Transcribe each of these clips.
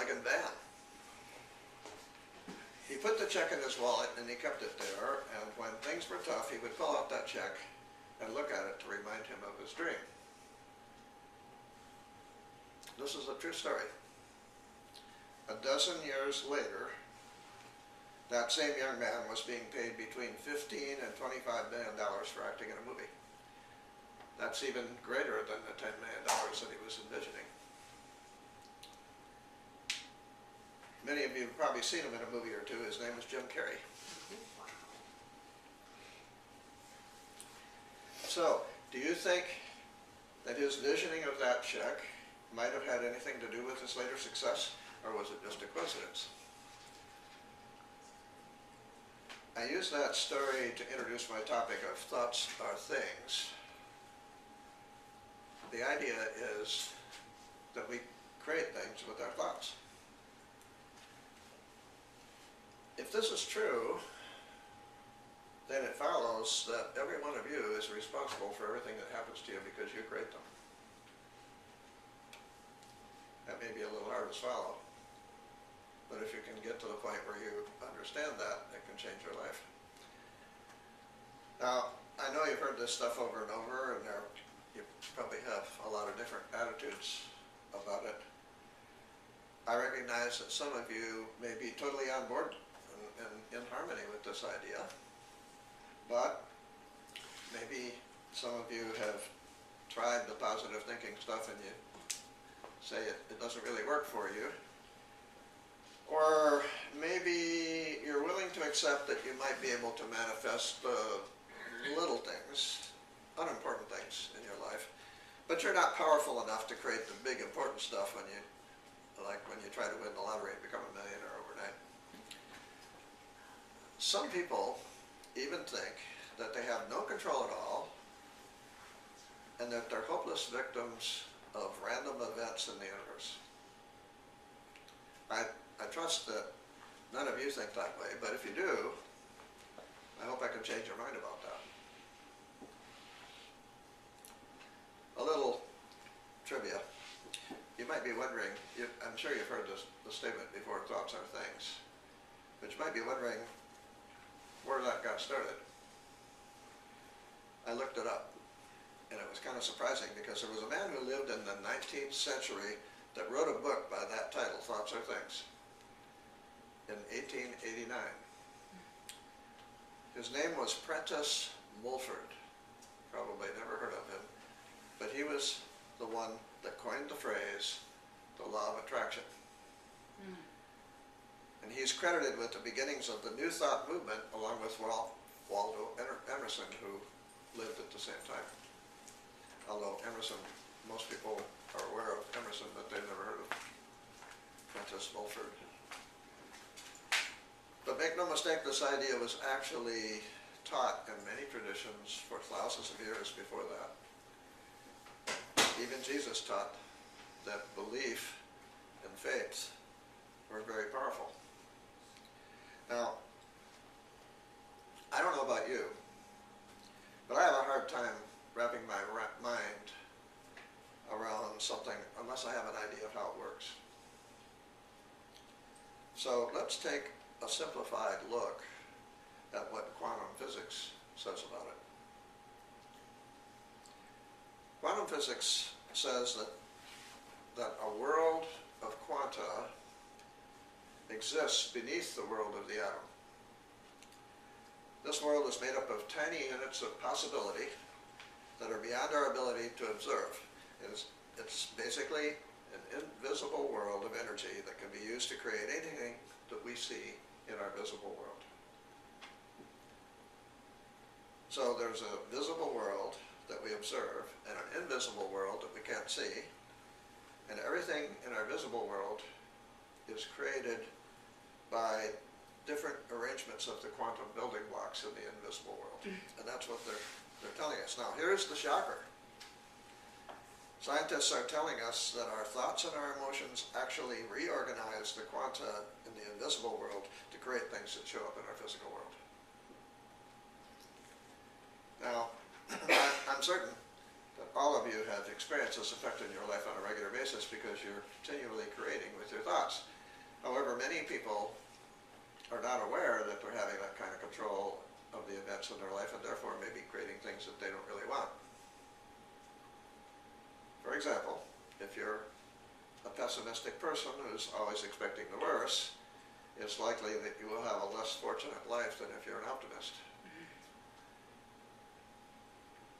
Volkswagen van. He put the check in his wallet and he kept it there, and when things were tough, he would pull out that check and look at it to remind him of his dream. This is a true story. A dozen years later, that same young man was being paid between $15 and $25 million for acting in a movie. That's even greater than the $10 million that he was envisioning. Many of you have probably seen him in a movie or two. His name is Jim Carrey. So, do you think that his visioning of that check might have had anything to do with his later success, or was it just a coincidence? I use that story to introduce my topic of thoughts are things. The idea is that we create things with our thoughts. If this is true, then it follows that every one of you is responsible for everything that happens to you because you create them. That may be a little hard to swallow, but if you can get to the point where you understand that, it can change your life. Now, I know you've heard this stuff over and over, and you probably have a lot of different attitudes about it. I recognize that some of you may be totally on board and in harmony with this idea, but maybe some of you have tried the positive thinking stuff and you say it doesn't really work for you. Or maybe you're willing to accept that you might be able to manifest little things, unimportant things in your life, but you're not powerful enough to create the big important stuff when you try to win the lottery and become a millionaire overnight. Some people even think that they have no control at all and that they're hopeless victims of random events in the universe. I trust that none of you think that way, but if you do, I hope I can change your mind about that. A little trivia. You might be wondering, I'm sure you've heard the statement before, thoughts are things, but you might be wondering where that got started. I looked it up, and it was kind of surprising because there was a man who lived in the 19th century that wrote a book by that title, Thoughts Are Things, in 1889. His name was Prentice Mulford. Probably never heard of him, but he was the one that coined the phrase, the law of attraction. And he's credited with the beginnings of the New Thought movement along with Waldo Emerson, who lived at the same time. Although Emerson, most people are aware of Emerson, but they've never heard of Prentice Mulford. But make no mistake, this idea was actually taught in many traditions for thousands of years before that. Even Jesus taught that belief and faith were very powerful. Now, I don't know about you, but I have a hard time wrapping my mind around something unless I have an idea of how it works. So let's take a simplified look at what quantum physics says about it. Quantum physics says that a world of quanta exists beneath the world of the atom. This world is made up of tiny units of possibility that are beyond our ability to observe. It's basically an invisible world of energy that can be used to create anything that we see in our visible world. So there's a visible world that we observe and an invisible world that we can't see, and everything in our visible world is created by different arrangements of the quantum building blocks in the invisible world. And that's what they're telling us. Now, here's the shocker. Scientists are telling us that our thoughts and our emotions actually reorganize the quanta in the invisible world to create things that show up in our physical world. Now, I'm certain that all of you have experienced this effect in your life on a regular basis because you're continually creating with your thoughts. are not aware that they're having that kind of control of the events in their life, and therefore may be creating things that they don't really want. For example, if you're a pessimistic person who's always expecting the worst, it's likely that you will have a less fortunate life than if you're an optimist.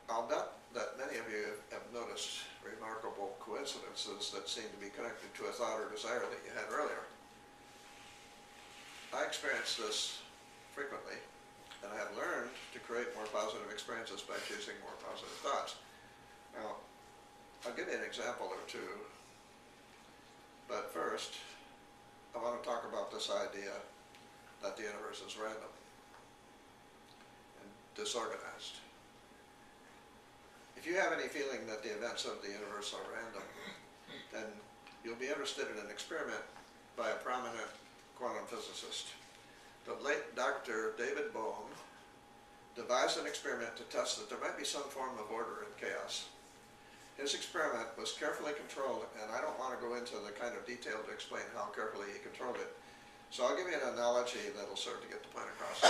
I'll bet that many of you have noticed remarkable coincidences that seem to be connected to a thought or desire that you had earlier. I experience this frequently, and I have learned to create more positive experiences by choosing more positive thoughts. Now, I'll give you an example or two, but first, I want to talk about this idea that the universe is random and disorganized. If you have any feeling that the events of the universe are random, then you'll be interested in an experiment by a prominent quantum physicist. The late Dr. David Bohm devised an experiment to test that there might be some form of order in chaos. His experiment was carefully controlled, and I don't want to go into the kind of detail to explain how carefully he controlled it. So I'll give you an analogy that'll serve to get the point across.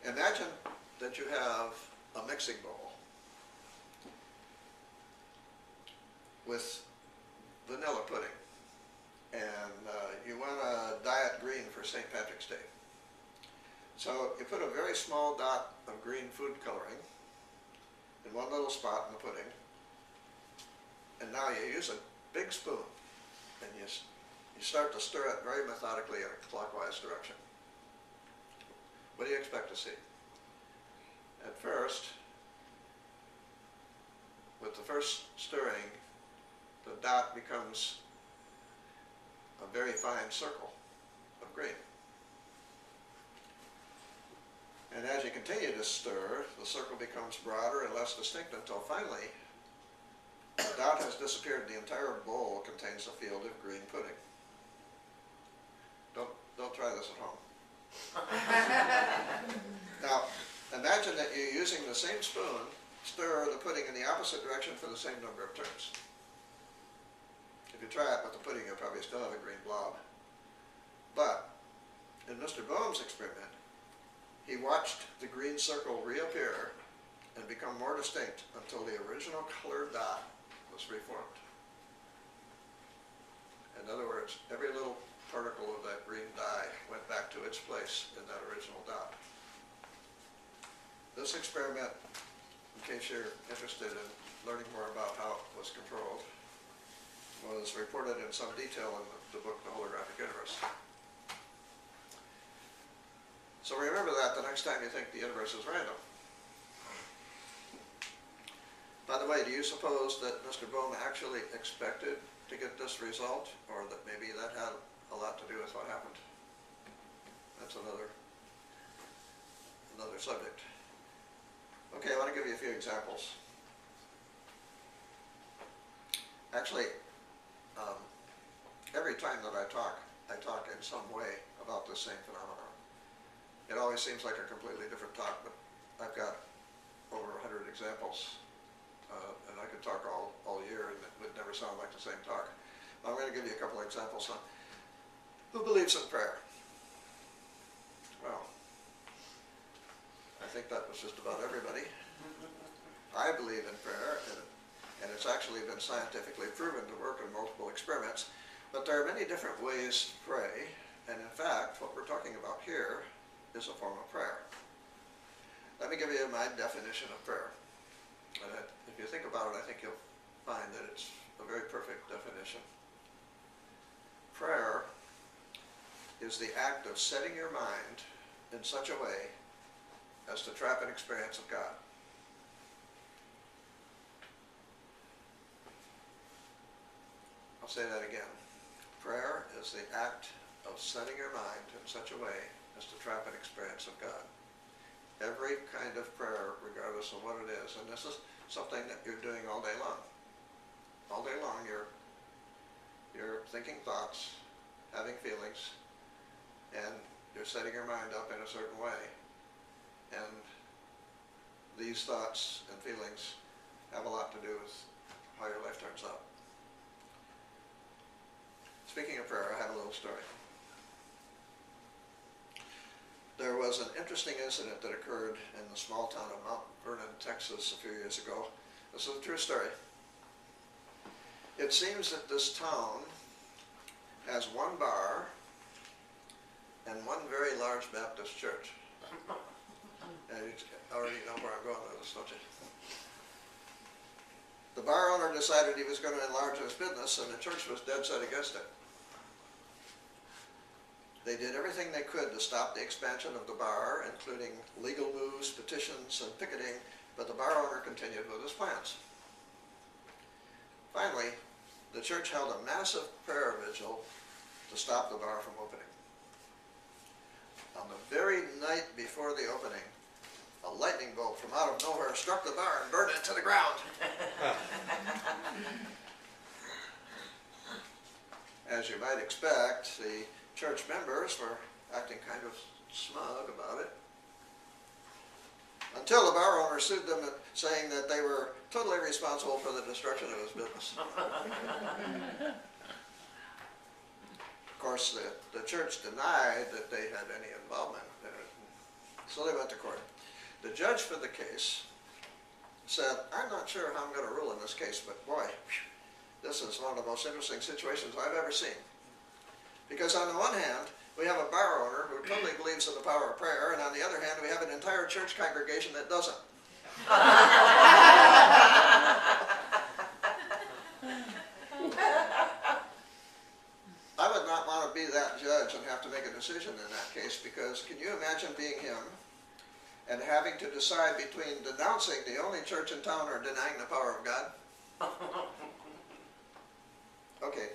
Imagine that you have a mixing bowl with vanilla pudding, and you want a diet green for St. Patrick's Day. So you put a very small dot of green food coloring in one little spot in the pudding, and now you use a big spoon and you start to stir it very methodically in a clockwise direction. What do you expect to see? At first, with the first stirring, the dot becomes a very fine circle of green. And as you continue to stir, the circle becomes broader and less distinct until finally, the dot has disappeared. The entire bowl contains a field of green pudding. Don't try this at home. Now, imagine that you're using the same spoon, stir the pudding in the opposite direction for the same number of turns. If you try it with the pudding, you'll probably still have a green blob. But in Mr. Bohm's experiment, he watched the green circle reappear and become more distinct until the original colored dot was reformed. In other words, every little particle of that green dye went back to its place in that original dot. This experiment, in case you're interested in learning more about how it was controlled, was reported in some detail in the book, The Holographic Universe. So remember that the next time you think the universe is random. By the way, do you suppose that Mr. Bohm actually expected to get this result, or that maybe that had a lot to do with what happened? That's another subject. Okay, I want to give you a few examples. Actually, every time that I talk in some way about this same phenomenon. It always seems like a completely different talk, but I've got over 100 examples, and I could talk all year and it would never sound like the same talk. I'm going to give you a couple of examples on who believes in prayer. Well, I think that was just about everybody. I believe in prayer, and it's actually been scientifically proven to work in multiple experiments, but there are many different ways to pray, and in fact, what we're talking about here is a form of prayer. Let me give you my definition of prayer. And if you think about it, I think you'll find that it's a very perfect definition. Prayer is the act of setting your mind in such a way as to trap an experience of God. I'll say that again. Prayer is the act of setting your mind in such a way as to trap an experience of God. Every kind of prayer, regardless of what it is, and this is something that you're doing all day long. All day long you're thinking thoughts, having feelings, and you're setting your mind up in a certain way. And these thoughts and feelings have a lot to do with how your life turns out. Speaking of prayer, I have a little story. there was an interesting incident that occurred in the small town of Mount Vernon, Texas a few years ago. This is a true story. It seems that this town has one bar and one very large Baptist church. And you already know where I'm going with this, don't you? The bar owner decided he was going to enlarge his business, and the church was dead set against it. They did everything they could to stop the expansion of the bar, including legal moves, petitions, and picketing, but the bar owner continued with his plans. Finally, the church held a massive prayer vigil to stop the bar from opening. On the very night before the opening, a lightning bolt from out of nowhere struck the bar and burned it to the ground. As you might expect, the church members were acting kind of smug about it, until the bar owner sued them, saying that they were totally responsible for the destruction of his business. Of course, the church denied that they had any involvement in it, so they went to court. The judge for the case said, "I'm not sure how I'm going to rule in this case, but boy, this is one of the most interesting situations I've ever seen. Because on the one hand, we have a bar owner who totally believes in the power of prayer, and on the other hand, we have an entire church congregation that doesn't." I would not want to be that judge and have to make a decision in that case, because can you imagine being him and having to decide between denouncing the only church in town or denying the power of God? Okay.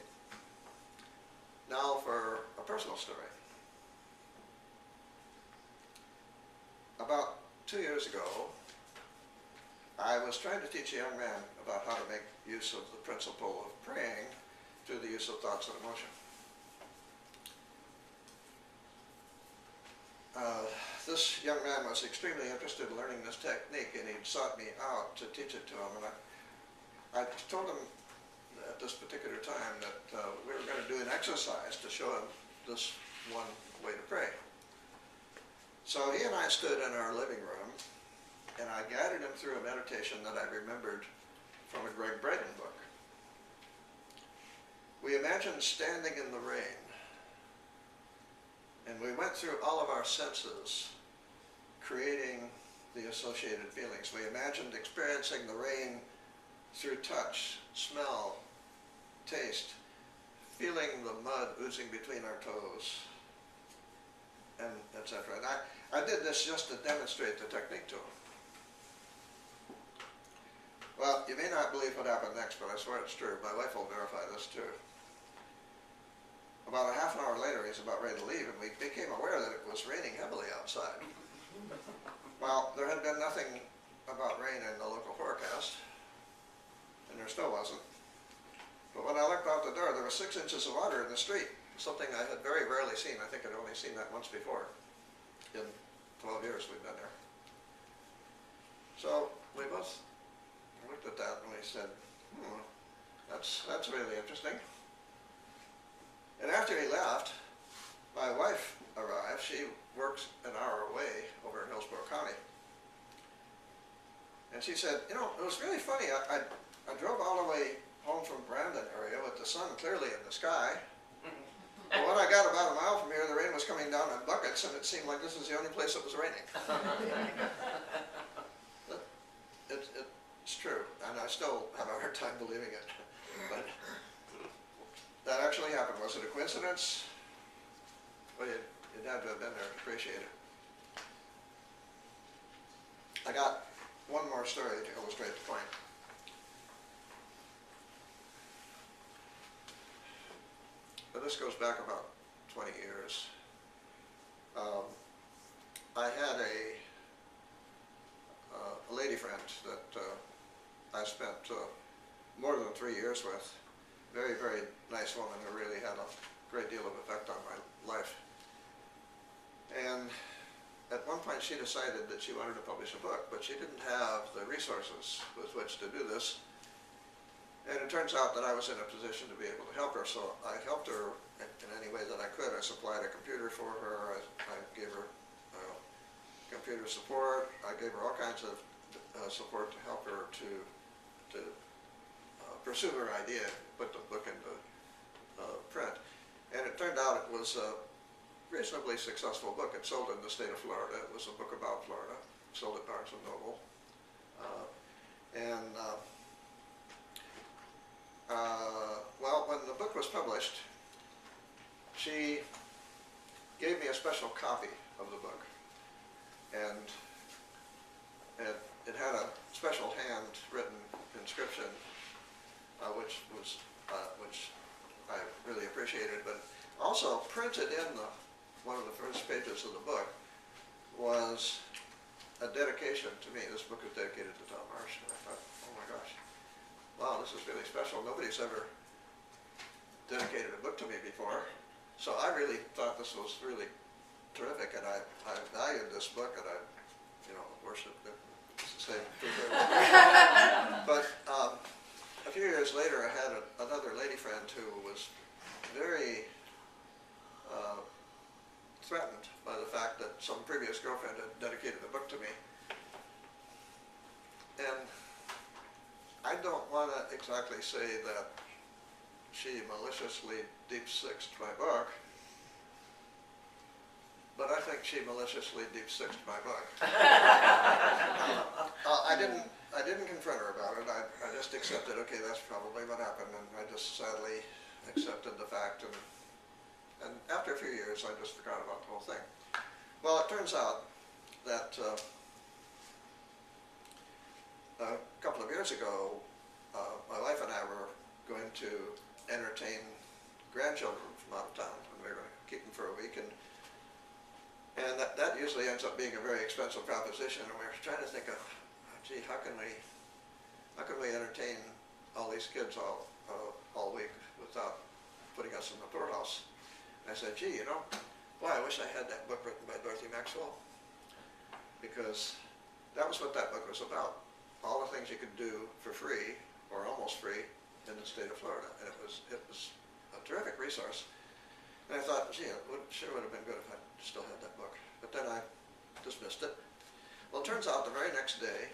Now for a personal story. About 2 years ago, I was trying to teach a young man about how to make use of the principle of praying through the use of thoughts and emotion. This young man was extremely interested in learning this technique, and he'd sought me out to teach it to him. And I told him at this particular time that we were going to do an exercise to show him this one way to pray. So he and I stood in our living room, and I guided him through a meditation that I remembered from a Greg Braden book. We imagined standing in the rain, and we went through all of our senses, creating the associated feelings. We imagined experiencing the rain through touch, smell, taste, feeling the mud oozing between our toes, and etc. And I did this just to demonstrate the technique to him. Well, you may not believe what happened next, but I swear it's true. My wife will verify this too. About a half an hour later, he's about ready to leave, and we became aware that it was raining heavily outside. Well, there had been nothing about rain in the local forecast, and there still wasn't. But when I looked out the door, there was 6 inches of water in the street, something I had very rarely seen. I think I'd only seen that once before in 12 years we've been there. So we both looked at that and we said, that's really interesting. And after he left, my wife arrived. She works an hour away over in Hillsborough County. And she said, you know, it was really funny. I drove all the way home from Brandon area with the sun clearly in the sky. But when I got about a mile from here, the rain was coming down in buckets, and it seemed like this was the only place that was raining. It's true, and I still have a hard time believing it. But that actually happened. Was it a coincidence? Well, you'd have to have been there to appreciate it. I got one more story to illustrate the point. But this goes back about 20 years. I had a lady friend that I spent more than 3 years with. Very, very nice woman who really had a great deal of effect on my life. And at one point she decided that she wanted to publish a book, but she didn't have the resources with which to do this. And it turns out that I was in a position to be able to help her, so I helped her in any way that I could. I supplied a computer for her, I gave her computer support. I gave her all kinds of support to help her to pursue her idea, put the book into print. And it turned out it was a reasonably successful book. It sold in the state of Florida. It was a book about Florida. It sold at Barnes & Noble. Well, when the book was published, she gave me a special copy of the book. And it had a special handwritten inscription, which I really appreciated. But also printed in one of the first pages of the book was a dedication to me. This book is dedicated to Tom Marsh, and I thought, oh my gosh, wow, this is really special. Nobody's ever dedicated a book to me before. So I really thought this was really terrific, and I valued this book, and I, worshipped it. It's the same. But a few years later, I had another lady friend who was very threatened by the fact that some previous girlfriend had dedicated the book to me. And I don't want to exactly say that she maliciously deep-sixed my book, but I think she maliciously deep-sixed my book. I didn't confront her about it. I just accepted, okay, that's probably what happened, and I just sadly accepted the fact. And after a few years, I just forgot about the whole thing. Well, it turns out that a couple of years ago, my wife and I were going to entertain grandchildren from out of town, and we were going to keep them for a week. And that usually ends up being a very expensive proposition, and we were trying to think of, gee, how can we entertain all these kids all week without putting us in the poorhouse? And I said, gee, boy, I wish I had that book written by Dorothy Maxwell, because that was what that book was about. All the things you could do for free, or almost free, in the state of Florida. And it was a terrific resource. And I thought, gee, it sure would have been good if I still had that book. But then I dismissed it. Well, it turns out the very next day,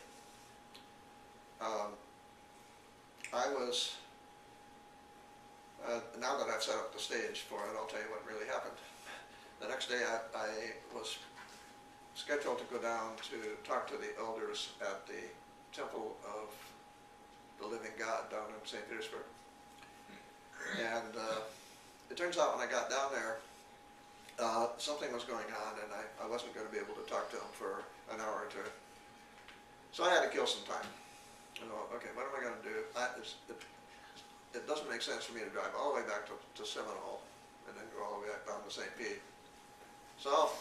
I was, now that I've set up the stage for it, I'll tell you what really happened. The next day I was scheduled to go down to talk to the elders at the Temple of the Living God down in St. Petersburg. And it turns out when I got down there, something was going on, and I wasn't going to be able to talk to them for an hour or two. So I had to kill some time. Okay, what am I going to do? It doesn't make sense for me to drive all the way back to Seminole and then go all the way back down to St. Pete. So I'll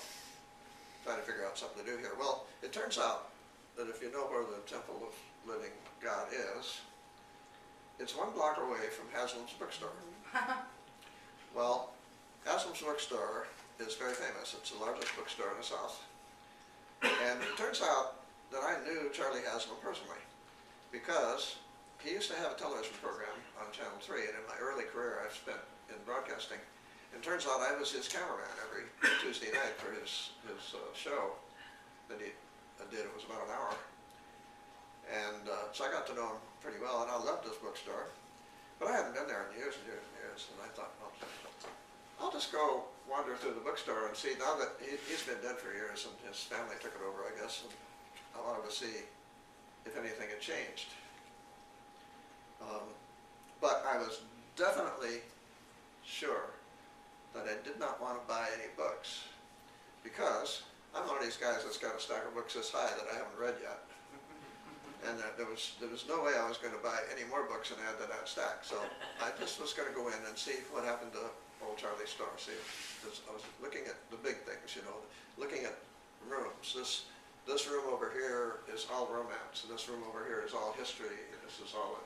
try to figure out something to do here. Well, it turns out that if you know where the Temple of Living God is, it's 1 block away from Haslam's bookstore. Well, Haslam's bookstore is very famous. It's the largest bookstore in the South. And it turns out that I knew Charlie Haslam personally, because he used to have a television program on Channel 3, and in my early career I've spent in broadcasting. And it turns out I was his cameraman every Tuesday night for his show that he did. It was about an hour. And so I got to know him pretty well, and I loved this bookstore. But I hadn't been there in years and years and years, and I thought, well, I'll just go wander through the bookstore and see. Now that he's been dead for years, and his family took it over, I guess, and I wanted to see if anything had changed. But I was definitely sure that I did not want to buy any books, because I'm one of these guys that's got a stack of books this high that I haven't read yet. And there was no way I was going to buy any more books and add to that stack. So I just was going to go in and see what happened to old Charlie's store. See, I was looking at the big things, looking at rooms. This room over here is all romance, and this room over here is all history, and this is all,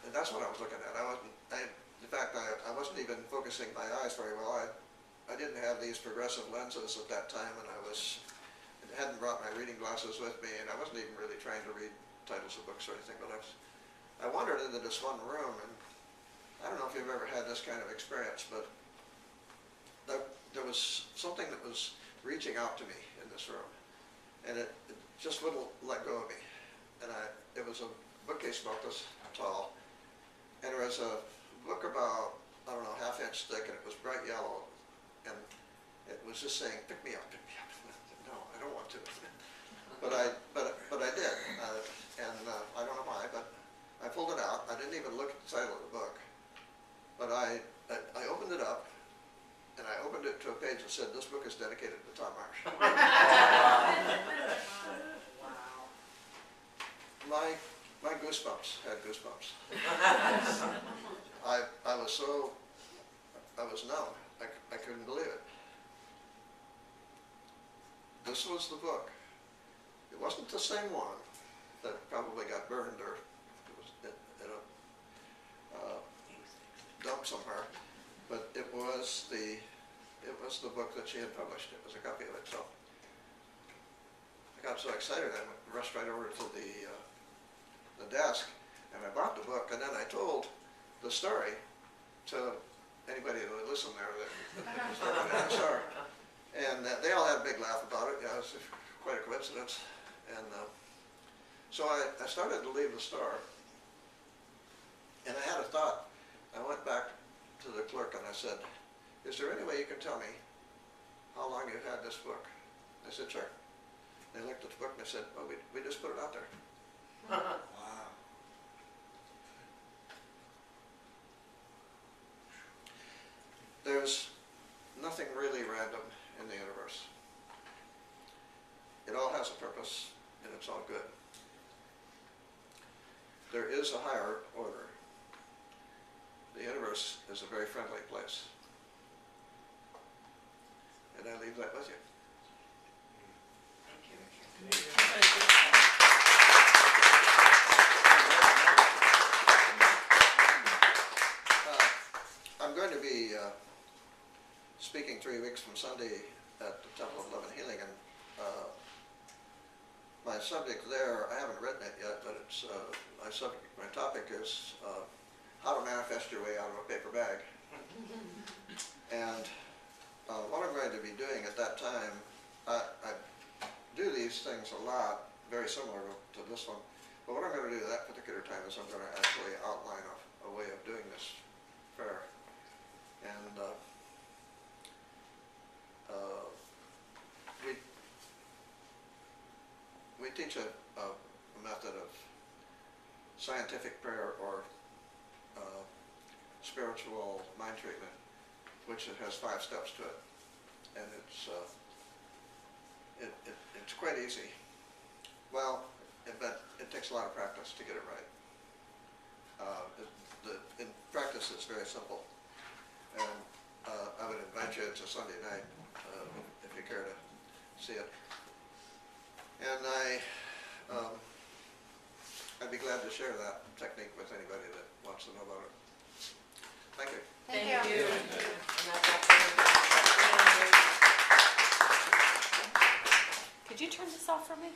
and that's what I was looking at. In fact, I wasn't even focusing my eyes very well. I didn't have these progressive lenses at that time, and I hadn't brought my reading glasses with me, and I wasn't even really trying to read titles of books or anything, but I wandered into this one room, and I don't know if you've ever had this kind of experience, but there was something that was reaching out to me in this room, and it just wouldn't let go of me. And it was a bookcase about this tall, and there was a book about, I don't know, half-inch thick, and it was bright yellow, and it was just saying, pick me up, pick me up. No, I don't want to. But I did, and I don't know why, but I pulled it out. I didn't even look at the title of the book, but I opened it up, and I opened it to a page that said, this book is dedicated to Tom Marsh. My goosebumps had goosebumps. I was numb. I couldn't believe it. This was the book. It wasn't the same one that probably got burned or it was in a dump somewhere, but it was the book that she had published. It was a copy of it. So I got so excited I rushed right over to the desk, and I bought the book, and then I told the story to anybody who would listen there that was there in the store. And they all had a big laugh about it. Yeah, it was quite a coincidence. And so I started to leave the store, and I had a thought. I went back to the clerk and I said, is there any way you can tell me how long you've had this book? They said, sure. They looked at the book and they said, well, we just put it out there. Wow. There's nothing really random in the universe. It all has a purpose, and it's all good. There is a higher order. The universe is a very friendly place. And I leave that with you. I'm going to be speaking 3 weeks from Sunday at the Temple of Love and Healing, and my subject there, I haven't written it yet, but it's my topic is how to manifest your way out of a paper bag. And what I'm going to be doing at that time, I do these things a lot, very similar to this one, but what I'm going to do at that particular time is I'm going to actually outline a way of doing this prayer. And we teach a method of scientific prayer or spiritual mind treatment, which it has 5 steps to it, and it's quite easy. Well, but it takes a lot of practice to get it right. In practice, it's very simple, and I would invite you to Sunday night if you care to see it. And I'd be glad to share that technique with anybody that wants to know about it. Thank you. Thank you. Could you turn this off for me?